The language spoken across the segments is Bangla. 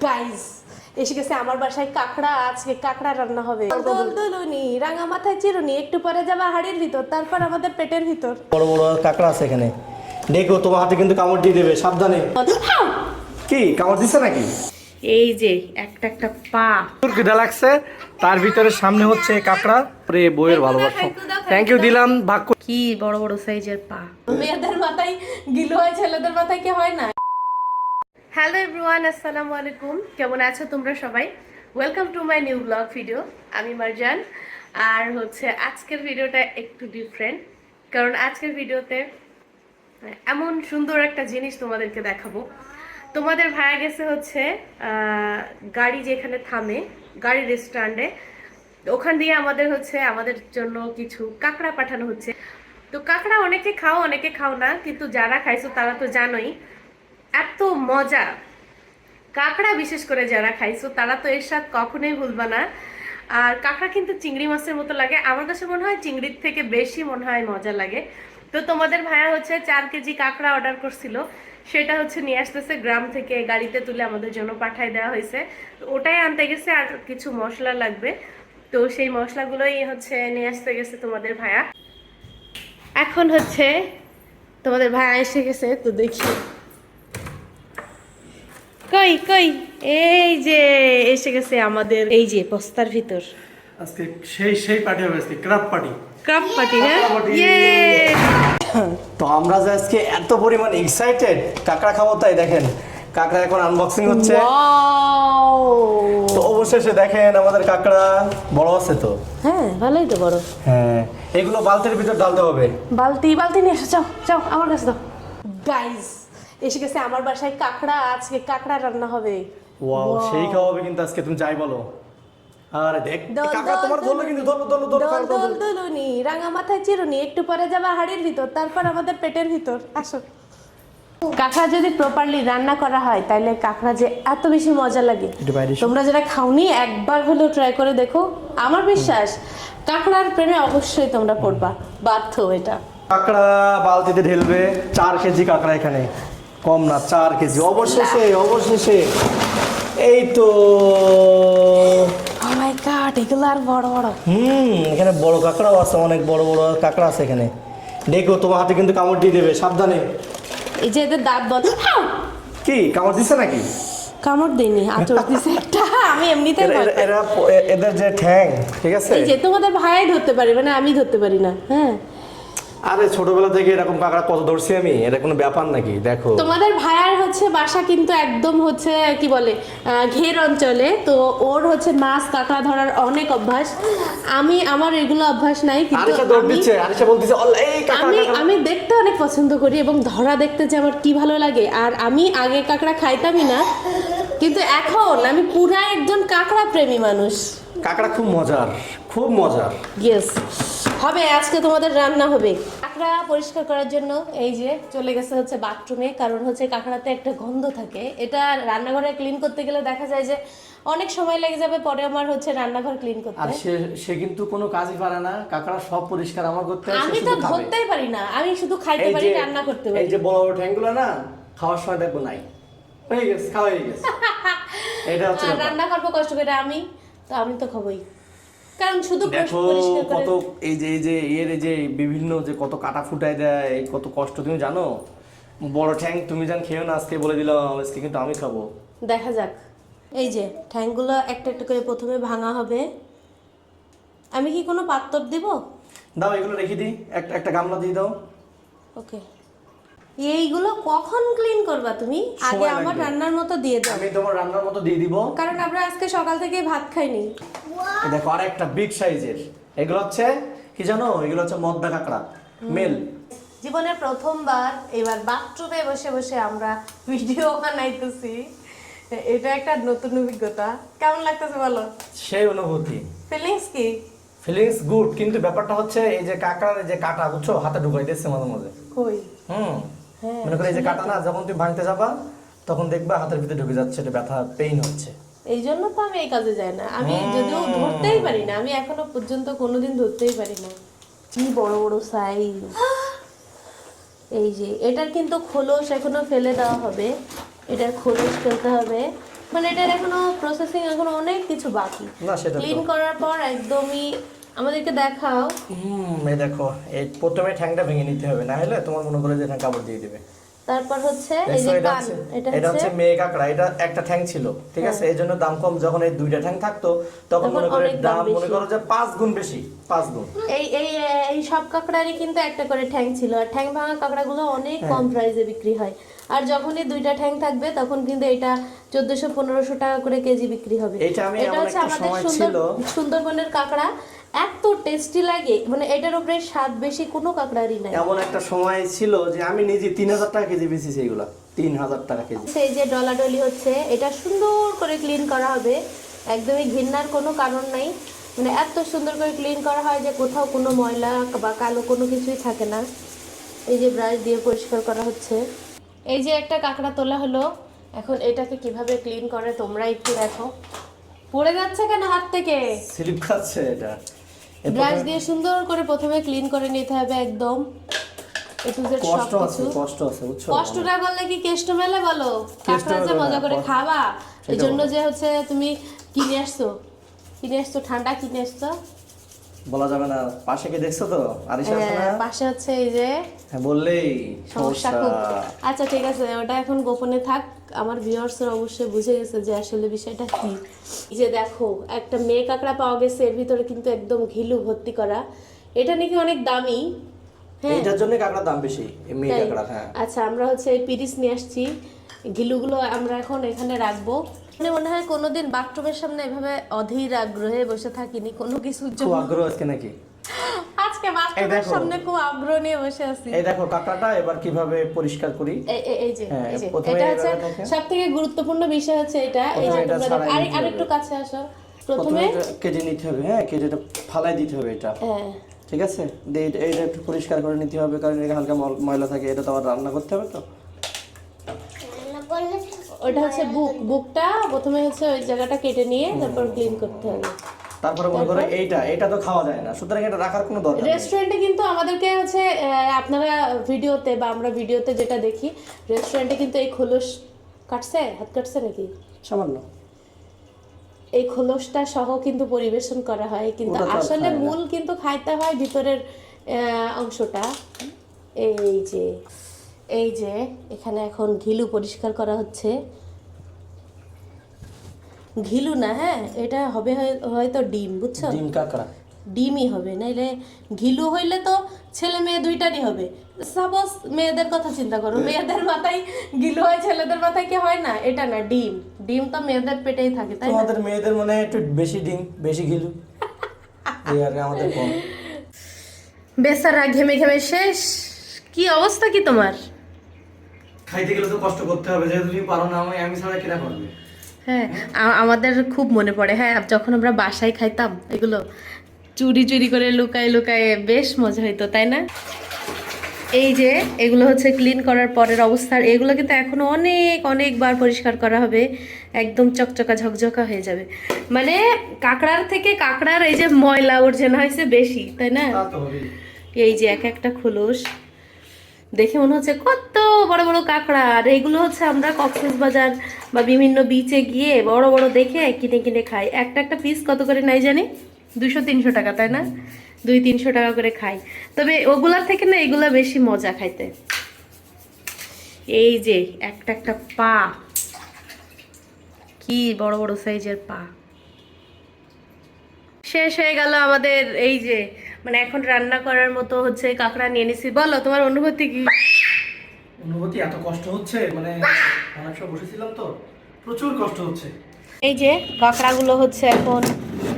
গাইস এসে গেছে আমার বাসায় কাঁকড়া। আজকে কাঁকড়া রান্না হবে। দলদলুনি রাঙা মাথায় চিরুনি, একটু পরে যাবে হাড়ির ভিতর, তারপর আমাদের পেটের ভিতর। বড় বড় কাঁকড়া আছে এখানে, দেখো তোমার হাতে কিন্তু কামড় দিয়ে দেবে, সাবধানে। কি কামড় দিছে নাকি? এই যে একটা একটা পা তোর খিদা লাগছে, তার ভিতরে সামনে হচ্ছে কাঁকড়া। রে বইয়ের ভালোবাসা, থ্যাংক ইউ দিলাম। ভাগ কি বড় বড় সাইজের পা। মেয়েদের মাথায় গিলো হয়, ছেলেদের মাথায় কি হয় না? হ্যালো এভরিওয়ান, আসসালামু আলাইকুম। কেমন আছো তোমরা সবাই? Welcome to my new blog video. আমি মারজান। আর হচ্ছে আজকের ভিডিওটা একটু ডিফারেন্ট, কারণ আজকের ভিডিওতে এমন সুন্দর একটা জিনিস তোমাদেরকে দেখাবো। তোমাদের ভাইয়া গেছে হচ্ছে গাড়ি যেখানে থামে, গাড়ির স্ট্যান্ডে, ওখান দিয়ে আমাদের হচ্ছে আমাদের জন্য কিছু কাঁকড়া পাঠানো হচ্ছে। তো কাঁকড়া অনেকে খাও অনেকে খাও না, কিন্তু যারা খাইছো তারা তো জানোই এত মজা। কাঁকড়া বিশেষ করে যারা খাইছো তারা তো এর স্বাদ কখনোই ভুলবা না। আর কাঁকড়া কিন্তু চিংড়ি মাছের মতো লাগে, আমার কাছে মনে হয় চিংড়ির থেকে বেশি মনে হয় মজা লাগে। তো তোমাদের ভাইয়া হচ্ছে 4 কেজি কাঁকড়া অর্ডার করছিল, সেটা হচ্ছে নিয়ে আসতেছে গ্রাম থেকে, গাড়িতে তুলে আমাদের জন্য পাঠাই দেওয়া হয়েছে। তো ওটাই আনতে গেছে, আর কিছু মশলা লাগবে, তো সেই মশলাগুলোই হচ্ছে নিয়ে আসতে গেছে তোমাদের ভাইয়া। এখন হচ্ছে তোমাদের ভাইয়া এসে গেছে, তো দেখি কই কই, এই যে এসে গেছে আমাদের এই যে বস্তার ভিতর। আজকে সেই পার্টি হবে, আজকে ক্রাব পার্টি। ক্রাব পার্টি, হ্যাঁ, ইয়ে। তো আমরা যে আজকে এত পরিমাণ এক্সাইটেড কাঁকড়া খাবো, তাই দেখেন কাঁকড়া এখন আনবক্সিং হচ্ছে। ওয়াও, তো অবশেষে দেখেন আমাদের কাঁকড়া বড় আছে তো। হ্যাঁ ভালোই তো বড়। হ্যাঁ, এগুলো বালতির ভিতর ঢালতে হবে। বালতি বালতি নিয়ে এসো, যাও যাও আমার কাছে দাও। গাইস এসে গেছে আমার বাসায় কাঁকড়া। আজকে কাঁকড়া রান্না হবে। ওয়াও, সেই খাওয়াবে কিন্তু আজকে, তুমি যাই বলো। আরে দেখ কাঁকড়া তোমার ধরলো, কিন্তু দলদলুনি রাঙা মাথায় চিরুনি, একটু পরে যাবে হাড়ির ভিতর, তারপর আমাদের পেটের ভিতর। আসো। কাঁকড়া যদি প্রপারলি রান্না করা হয় তাহলে কাঁকড়া যে এত বেশি মজা লাগে, তোমরা যারা খাওনি একবার হলেও ট্রাই করে দেখো। আমার বিশ্বাস কাঁকড়ার প্রেমে অবশ্যই তোমরা পড়বা, বাধ্য এটা। কাঁকড়া বালতিতে ঢেলবে, 4 কেজি কাঁকড়া এখানে, কম না 4 কেজি। অবশেষে এই তো। ও মাই গড, এগুলো আর বড় বড়। এখানে বড় কাঁকড়াও আছে, অনেক বড় বড় কাঁকড়া আছে এখানে, দেখো তোমার হাতে কিন্তু কামড় দিয়ে দেবে, সাবধানে। এই যে এদের দাঁত বন্ধ। কি কামড় দিছে নাকি? কামড় দেয়নি, আঁচড় দিছে একটা। আমি এমনিতেই ভয় পাই। এদের যে ঠ্যাং, ঠিক আছে, এই যে তোমাদের ভাইয়াই ধরতে পারি, মানে আমি ধরতে পারি না। হ্যাঁ, আরে ছোটবেলা থেকে এরকম কাঁকড়া কত ধরছি আমি, এটা কোনো ব্যাপার নাকি? দেখো তোমাদের ভাইয়ার হচ্ছে বাসা কিন্তু একদম হচ্ছে কি বলে ঘের অঞ্চলে, তো ওর হচ্ছে মাছ কাঁকড়া ধরার অনেক অভ্যাস। আমার এগুলো অভ্যাস নাই, কিন্তু আমি দেখতে অনেক পছন্দ করি এবং ধরা দেখতে যে আমার কি ভালো লাগে। আর আমি আগে কাঁকড়া খাইতামই না, কিন্তু এখন আমি পুরা একজন কাঁকড়া প্রেমী মানুষ। কাঁকড়া খুব মজার, খুব মজার। ইয়েস, হবে আজকে তোমাদের রান্না হবে। কাঁকড়া পরিষ্কার করার জন্য এই যে চলে গেছে হচ্ছে বাথরুমে, কারণ হচ্ছে কাঁকড়াতে একটা গন্ধ থাকে, এটা রান্নাঘরে ক্লিন করতে গেলে দেখা যায় যে অনেক সময় লেগে যাবে, পরে আমার হচ্ছে রান্নাঘর ক্লিন করতে। আর সে কিন্তু কোনো কাজই পারে না, কাঁকড়া সব পরিষ্কার আমার করতে হয়। আমি তো ধরতেই পারি না, আমি শুধু খাইতে পারি, রান্না করতে পারি। এই যে বড় বড় ঠ্যাংগুলো না, খাওয়ার সময় দেখবো নাই, হয়ে গেছে, খাওয়া হয়ে গেছে। এটা হচ্ছে রান্না করবো কষ্ট করে আমি, তো আমি তো খাবোই, কারণ শুধু দেখো পরিষ্কার করে। কত এই যে এর যে বিভিন্ন যে কত কাটা ফুটাই দেয়, কত কষ্ট তুমি জানো। বড় ঠ্যাং তুমি জান খেও না, আজকে বলে দিলাম, আজকে কিন্তু আমি খাবো। দেখা যাক। এই যে ঠ্যাংগুলো একটা একটা করে প্রথমে ভাঙা হবে। আমি কি কোনো পাত্র দিব? দাও, এগুলো রেখে দিই, একটা গামলা দিয়ে দাও। ওকে। এইগুলো কখন ক্লিন করবা তুমি? আগে আমার রান্নার মতো দিয়ে দাও। আমি তোমার রান্নার মতো দিয়ে দিব, কারণ আমরা আজকে সকাল থেকে ভাত খাইনি। এই দেখো আর একটা বিগ সাইজের, এগুলো হচ্ছে কি জানো, এগুলো হচ্ছে মদ্দা কাঁকড়া, মেল। জীবনের প্রথমবার এবার বাথরুমে বসে বসে আমরা ভিডিও বানাইতেছি, এটা একটা নতুন অভিজ্ঞতা। কেমন লাগতেছে বলো? সেই অনুভূতি, ফিলিংস কি? ফিলিংস গুড, কিন্তু ব্যাপারটা হচ্ছে এই যে কাঁকড়ার যে কাঁটা, বুঝছো, হাতে ঢুকাই দিচ্ছে মাঝে মাঝে। কই? হ্যাঁ, মনে করে এই যে কাঁটা না, যখন তুমি ভাঙতে যাবা তখন দেখবা হাতের ভিতরে ঢুকে যাচ্ছে, এটা ব্যথা, পেইন হচ্ছে। এই জন্য তো আমি এই কাজে যাই না। আমি যদিও ধরতেই পারি না, আমি এখনো পর্যন্ত কোনোদিন ধরতেই পারি না। কি বড় বড় সাইজ। এই যে এটার কিন্তু খোলস এখনো ফেলে দেওয়া হবে, এটার খোলস ফেলতে হবে, মানে এটার এখনো প্রসেসিং এখনো অনেক কিছু বাকি। না সেটা ক্লিন করার পর একদমই আমাদেরকে দেখাও। এই দেখো, এই প্রথমে ঠ্যাংটা ভেঙে নিতে হবে, না হলে তোমার মনে করে যে ঠ্যাং কাপড় দিয়ে দিবে। তারপর হচ্ছে এই যে কান, এটা হচ্ছে মেয়ে কাঁকড়া, এটা একটা ঠ্যাং ছিল, ঠিক আছে, এই জন্য দাম কম। যখন এই দুইটা ঠ্যাং থাকতো তখন মনে করে দাম মনে করো যে 5 গুণ বেশি, 5 গুণ। এই এই এই সব কাঁকড়ারই কিন্তু একটা করে ঠ্যাং ছিল, আর ঠ্যাং ভাঙা কাঁকড়াগুলো অনেক কম প্রাইসে বিক্রি হয়। আর যখনই দুইটা ঠ্যাং থাকবে তখন কিন্তু এটা 1400-1500 টাকা করে কেজি বিক্রি হবে। এটা হচ্ছে আমাদের সুন্দরবনের কাঁকড়া, এত টেস্টি লাগে, মানে এটার উপরে স্বাদ বেশি কোনো কাঁকড়ারই নাই। এমন একটা সময় ছিল যে আমি নিজে 3000 টাকা কেজি বেচেছি এগুলা, 3000 টাকা কেজি। সেই যে ডলাডলি হচ্ছে, এটা সুন্দর করে ক্লিন করা হবে, একদমই ঘৃণার কোনো কারণ নাই। মানে এত সুন্দর করে ক্লিন করা হয় যে কোথাও কোনো ময়লা বা কালো কোনো কিছুই থাকে না। এই যে ব্রাশ দিয়ে পরিষ্কার করা হচ্ছে। এই যে একটা কাঁকড়া তোলা হলো, এখন এটাকে কিভাবে ক্লিন করে তোমরা একটু দেখো। পড়ে যাচ্ছে কেন হাত থেকে? স্লিপ খাচ্ছে এটা। ব্রাশ দিয়ে সুন্দর করে প্রথমে ক্লিন করে নিতে হবে একদম। কষ্ট আছে, কষ্ট আছে, বুঝছো? কষ্ট না করলে কি কেষ্ট মেলে বলো? কাঁকড়া যে মজা করে খাবা, এই জন্য যে হচ্ছে তুমি কিনে আসছো ঠান্ডা কিনে আসছো, বলা যাবে না। পাশে কি দেখছো তো আরিশা আছে না? পাশে হচ্ছে এই যে, হ্যাঁ বললেই সমস্যা খুব। আচ্ছা ঠিক আছে, ওটা এখন গোপনে থাক। আমার ভিউয়ার্সরা অবশ্যই বুঝে গেছে যে আসলে বিষয়টা কি। এই যে দেখো, একটা মেয়ে কাঁকড়া পাওয়া গেছে, এর ভিতরে কিন্তু একদম ঘিলু ভর্তি করা। এটা নাকি অনেক দামি। হ্যাঁ, এটার জন্য কাঁকড়ার দাম বেশি, মেয়ে কাঁকড়া। হ্যাঁ আচ্ছা, আমরা হচ্ছে এই পিরিস নিয়ে আসছি, ঘিলুগুলো আমরা এখন এখানে রাখবো। মানে মনে হয় কোনোদিন বাথরুমের সামনে এভাবে অধীর আগ্রহে বসে থাকিনি কোনো কিছুর জন্য। খুব আগ্রহ আজকে নাকি? আজকে বাথরুমের সামনে খুব আগ্রহ নিয়ে বসে আছি। এই দেখো কাঁকড়াটা এবার কিভাবে পরিষ্কার করি। এই যে এটা হচ্ছে সবথেকে গুরুত্বপূর্ণ বিষয় হচ্ছে এটা। এই যে তোমরা আরেকটু কাছে আসো। প্রথমে কেটে নিতে হবে, হ্যাঁ কেটেটা ফালাই দিতে হবে এটা। হ্যাঁ ঠিক আছে, এইটা একটু পরিষ্কার করে নিতে হবে, কারণ এটা হালকা ময়লা থাকে, এটা তো আবার রান্না করতে হবে। তো ওটা হচ্ছে বুকটা প্রথমে হচ্ছে ওই জায়গাটা কেটে নিয়ে তারপর ক্লিন করতে হবে। তারপরে মনে করো এইটা তো খাওয়া যায় না, সুতরাং এটা রাখার কোনো দরকার নেই। রেস্টুরেন্টে কিন্তু আমাদেরকে হচ্ছে আপনারা ভিডিওতে বা আমরা ভিডিওতে যেটা দেখি, রেস্টুরেন্টে কিন্তু এই খোলস কাটছে, হাত কাটছে নাকি সামান্য, এই খোলসটা সহ কিন্তু পরিবেশন করা হয়, কিন্তু আসলে মূল কিন্তু খাইতে হয় ভিতরের অংশটা। এই যে এখানে এখন ঘিলু পরিষ্কার করা হচ্ছে। ঘিলু না, হ্যাঁ এটা হবে হয়তো ডিম, বুঝছো? ডিম কাঁকড়া, ডিমই হবে, নাইলে ঘিলু হইলে তো ছেলে মেয়ে দুইটারই হবে। সাপোজ মেয়েদের কথা চিন্তা করো, মেয়েদের মাথায় ঘিলু হয়, ছেলেদের মাথায় কি হয় না? এটা না, ডিম তো মেয়েদের পেটেই থাকে, তাই না? আমাদের মেয়েদের মনে হয় একটু বেশি ডিম বেশি ঘিলু, এই আর আমাদের কম। বেচারা ঘেমে ঘেমে শেষ। কি অবস্থা কি তোমার? খাইতে গেলে তো কষ্ট করতে হবে, যেহেতু তুমি পারো না, আমি ছাড়া কিরা করবে? হ্যাঁ, আমাদের খুব মনে পড়ে, হ্যাঁ যখন আমরা বাসায় খাইতাম এগুলো চুরি চুরি করে লুকায় লুকায়, বেশ মজা হইতো, তাই না? এই যে এগুলো হচ্ছে ক্লিন করার পরের অবস্থা। এগুলো কিন্তু এখনো অনেকবার পরিষ্কার করা হবে, একদম চকচকা ঝকঝকা হয়ে যাবে। মানে কাঁকড়ার থেকে কাঁকড়ার এই যে ময়লা আবর্জনা হয়েছে বেশি, তাই না? এই যে একটা খোলস দেখে মনে হচ্ছে কত বড় বড় কাঁকড়া। আর এইগুলো হচ্ছে আমরা কক্সবাজার বা বিভিন্ন বিচে গিয়ে বড় বড় দেখে কিনে খাই। একটা পিস কত করে নাই জানি, 200-300 টাকা, তাই না? 200-300 টাকা করে খাই। তবে ওগুলার থেকে না এগুলা বেশি মজা খাইতে। এই যে একটা পা, কি বড় বড় সাইজের পা। শেষ হয়ে গেল আমাদের এই যে, মানে এখন রান্না করার মতো হচ্ছে কাঁকড়া নিয়ে নিছি। বলো তোমার অনুভূতি কি? অনুভূতি এত কষ্ট হচ্ছে, মানে অনেক সময় বসেছিলাম তো, প্রচুর কষ্ট হচ্ছে। এই যে কাঁকড়াগুলো হচ্ছে এখন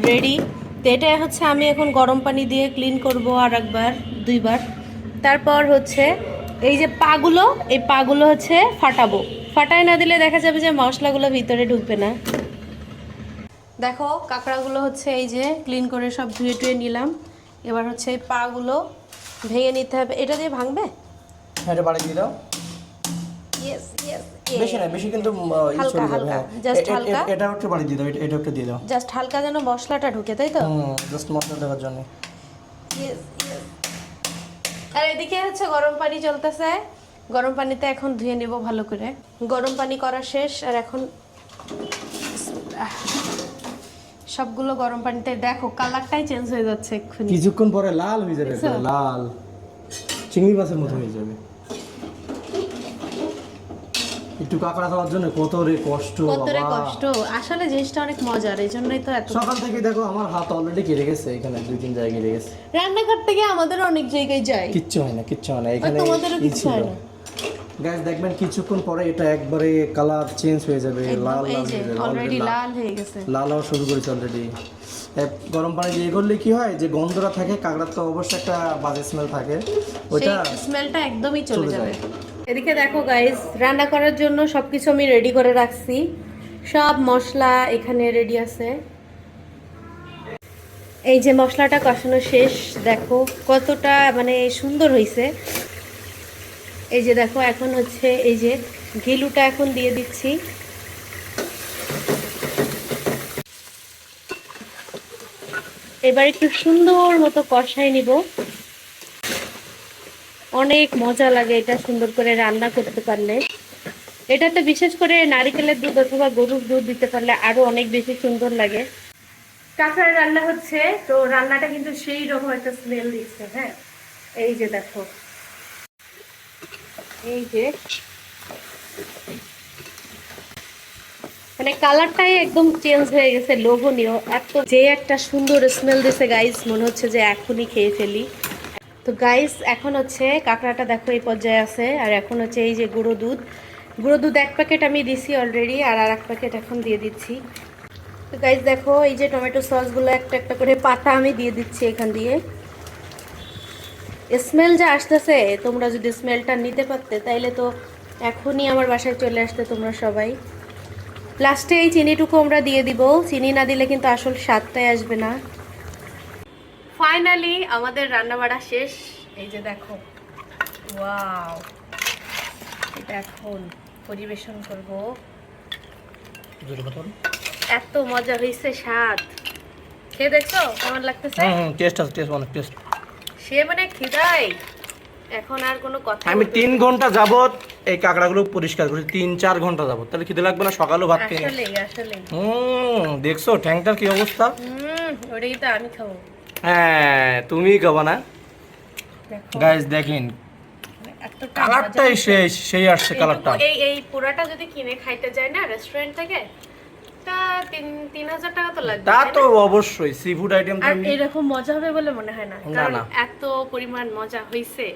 রেডি। তো এটা হচ্ছে আমি এখন গরম পানি দিয়ে ক্লিন করব আর একবার 2বার। তারপর হচ্ছে এই যে এই পাগুলো হচ্ছে ফাটায় না দিলে দেখা যাবে যে মশলাগুলো ভিতরে ঢুকবে না। দেখো কাঁকড়াগুলো হচ্ছে এই যে ক্লিন করে সব ধুয়ে নিলাম। এবার হচ্ছে এই পাগুলো ভেঙে নিতে হবে। এটা দিয়ে ভাঙবে? হ্যাঁ, এটা বাড়ি দিয়ে দাও। ইয়েস বেশি না, বেশি কিন্তু হালকা জাস্ট হালকা। এটা একটু বাড়ি দিয়ে দাও, এটা একটু দিয়ে দাও, জাস্ট হালকা যেন মশলাটা ঢুকে, তাই তো? জাস্ট মশলা দেওয়ার জন্য। আর এদিকে হচ্ছে গরম পানি চলতেছে। গরম পানিতে এখন ধুয়ে নেব ভালো করে। গরম পানি করা শেষ, আর এখন সবগুলো গরম পানিতে দেখো কালারটাই চেঞ্জ হয়ে যাচ্ছে এক্ষুনি। কিছুক্ষণ পরে লাল হয়ে যাবে, দেখছো? লাল চিংড়ি মাছের মতো হয়ে যাবে। একটু কাঁকড়া খাওয়ার জন্য কত রে কষ্ট, কত রে বাবা। কষ্ট, আসলে জিনিসটা অনেক মজার, এই জন্যই তো এত। সকাল থেকে দেখো আমার হাত অলরেডি কেটে গেছে, এখানে 2-3 জায়গায় কেটে গেছে। রান্নাঘর থেকে আমাদের অনেক জায়গায় যায়, কিচ্ছু হয় না, কিচ্ছু হয় না, এখানে তোমাদেরও কিচ্ছু হয় না। গাইস দেখবেন কিছুক্ষণ পরে এটা একবারে কালার চেঞ্জ হয়ে যাবে, লাল এই লাল যে হয়ে যাবে, অলরেডি লাল হয়ে গেছে। লাল হওয়া শুরু করেছে অলরেডি। গরম পানি দিয়ে করলে কি হয়, যে গন্ধটা থাকে কাঁকড়ার তো অবশ্যই একটা বাজে স্মেল থাকে, ওইটা সেই স্মেলটা একদমই চলে চলে যাবে। যায়। এদিকে দেখো গাইস, রান্না করার জন্য সবকিছু আমি রেডি করে রাখছি, সব মশলা এখানে রেডি আছে। এই যে মশলাটা কষানো শেষ, দেখো কতটা মানে সুন্দর হয়েছে। এই যে দেখো এখন হচ্ছে এই যে ঘিলুটা এখন দিয়ে দিচ্ছি। এবার একটু সুন্দর মতো কষাই নিব। অনেক মজা লাগে এটা সুন্দর করে রান্না করতে পারলে। এটাতে বিশেষ করে নারকেলের দুধ অথবা গরুর দুধ দিতে পারলে আরো অনেক বেশি সুন্দর লাগে। কাঁকড়ার রান্না হচ্ছে, তো রান্নাটা কিন্তু সেই রকম একটা স্মেল দিচ্ছে। হ্যাঁ এই যে দেখো, এই যে মানে কালারটাই একদম চেঞ্জ হয়ে গেছে, লোভনীয়। এত যে একটা সুন্দর স্মেল দিছে গাইস, মনে হচ্ছে যে এখনই খেয়ে ফেলি। তো গাইস এখন হচ্ছে কাঁকড়াটা দেখো এই পর্যায়ে আছে, আর এখন হচ্ছে এই যে গুঁড়ো দুধ 1 প্যাকেট আমি দিছি অলরেডি, আর 1 প্যাকেট এখন দিয়ে দিচ্ছি। তো গাইস দেখো এই যে টমেটো সসগুলো একটা একটা করে পাতা আমি দিয়ে দিচ্ছি এখান দিয়ে। স্মেল যা আসতেছে, তোমরা যদি স্মেলটা নিতে পারতে তাইলে তো এখনই আমার বাসায় চলে আসতে তোমরা সবাই। লাস্টে এই চিনিটুকু আমরা দিয়ে দিব, চিনি না দিলে কিন্তু আসল স্বাদটাই আসবে না। ফাইনালি আমাদের রান্নাবাড়া শেষ। এই যে দেখো, ওয়াও, এটা এখন পরিবেশন করব। এত মজা হয়েছে, স্বাদ খেয়ে দেখছো কেমন লাগতেছে? টেস্ট আছে, টেস্ট অনেক টেস্ট। সে মানে খিদাই এখন আর কোনো কথা। আমি 3 ঘন্টা যাবত এই কাঁকড়াগুলো পরিষ্কার করি, 3-4 ঘন্টা যাবত, তাহলে খিদে লাগবে না? সকালেও ভাত খেয়ে আসলে আসলে দেখছো ট্যাংটার কি অবস্থা? ওটাই তো আমি খাবো। হ্যাঁ তুমি খাবা না? দেখো গাইস দেখেন এতটা কালারটাই সেই আসছে কালারটা। এই এই পুরাটা যদি কিনে খাইতে যায় না রেস্টুরেন্ট থেকে, তা 3,000 টাকা তো লাগবে। তা তো অবশ্যই সি ফুড আইটেম আর এরকম মজা হবে বলে মনে হয় না, না, কারণ না। এত পরিমাণ মজা হইছে,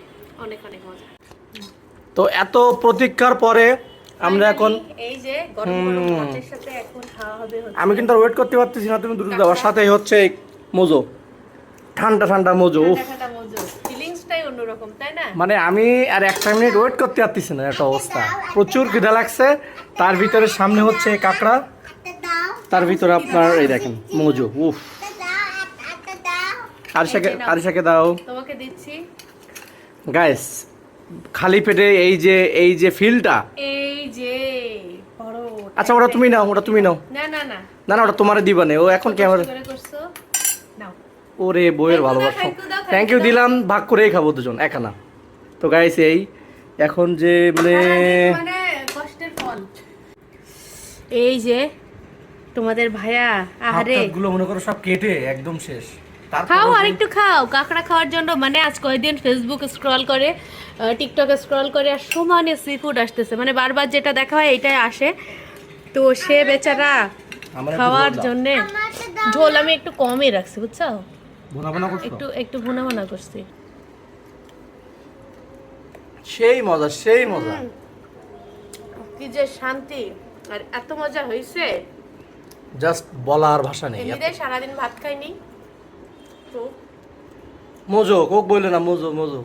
অনেক অনেক মজা। তো এত প্রতীক্ষার পরে আমরা এখন এই যে গরম গরম ভাতের সাথে এখন খাওয়া হবে হচ্ছে। আমি কিন্তু ওয়েট করতে পারতেছি না, তুমি দ্রুত দেওয়ার সাথে হচ্ছে মোজো, ঠান্ডা ঠান্ডা মোজো। উফ, ঠান্ডা মজা, ফিলিংসটাই অন্যরকম, তাই না? মানে আমি আর 1 মিনিট ওয়েট করতে পারতেছি না, একটা অবস্থা। প্রচুর খিদা লাগছে, তার ভিতরে সামনে হচ্ছে কাঁকড়া, তার ভিতরে আপনার এই দেখেন মোজো। উফ, আরিশাকে দাও। তোমাকে দিচ্ছি। গাইস খালি পেটে এই যে ফিলটা, এই যে বড়। আচ্ছা ওটা তুমি নাও, ওটা তুমি নাও। না না না না না ওটা তোমারে দিবা না, ও এখন ক্যামেরা। করে করছো, নাও। ওরে বইয়ের ভালোবাসা, থ্যাংক ইউ দিলাম, ভাগ করেই খাবো দুজন, একা না। তো গাইস এই এখন যে মানে মানে কষ্টের ফল। এই যে তোমাদের ভাইয়া, আরে গুলো মনে করো সব কেটে একদম শেষ। খাও আর একটু খাও। কাঁকড়া খাওয়ার জন্য মানে আজ কয়েকদিন ফেসবুক স্ক্রল করে, টিকটক স্ক্রল করে, আর সমানে সি ফুড আসতেছে, মানে বারবার যেটা দেখা হয় এটাই আসে। তো সে বেচারা খাওয়ার জন্য ঝোল আমি একটু কমই রাখছি, বুঝছো? একটু একটু ভুনা ভুনা করছি। সেই মজা, সেই মজা। কি যে শান্তি, আর এত মজা হয়েছে, জাস্ট বলার ভাষা নেই। এমনিতে সারাদিন ভাত খাইনি তো মোজো কোক বললে না, মোজো মোজো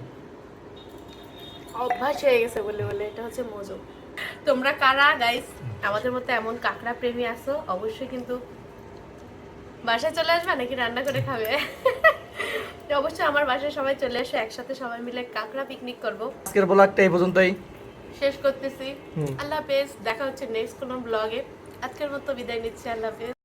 অভ্যাস হয়ে গেছে বলে বলে, এটা হচ্ছে মজো। তোমরা কারা গাইস আমাদের মতো এমন কাঁকড়া প্রেমী আছো, অবশ্যই কিন্তু বাসায় চলে আসবে নাকি রান্না করে খাবে। অবশ্যই আমার বাসায় সবাই চলে আসে, একসাথে সবাই মিলে কাঁকড়া পিকনিক করব। আজকের ব্লগটা এই পর্যন্তই শেষ করতেছি। আল্লাহ হাফেজ, দেখা হচ্ছে নেক্সট কোনো ব্লগে। আজকের মতো বিদায় নিচ্ছি, আল্লাহ হাফেজ।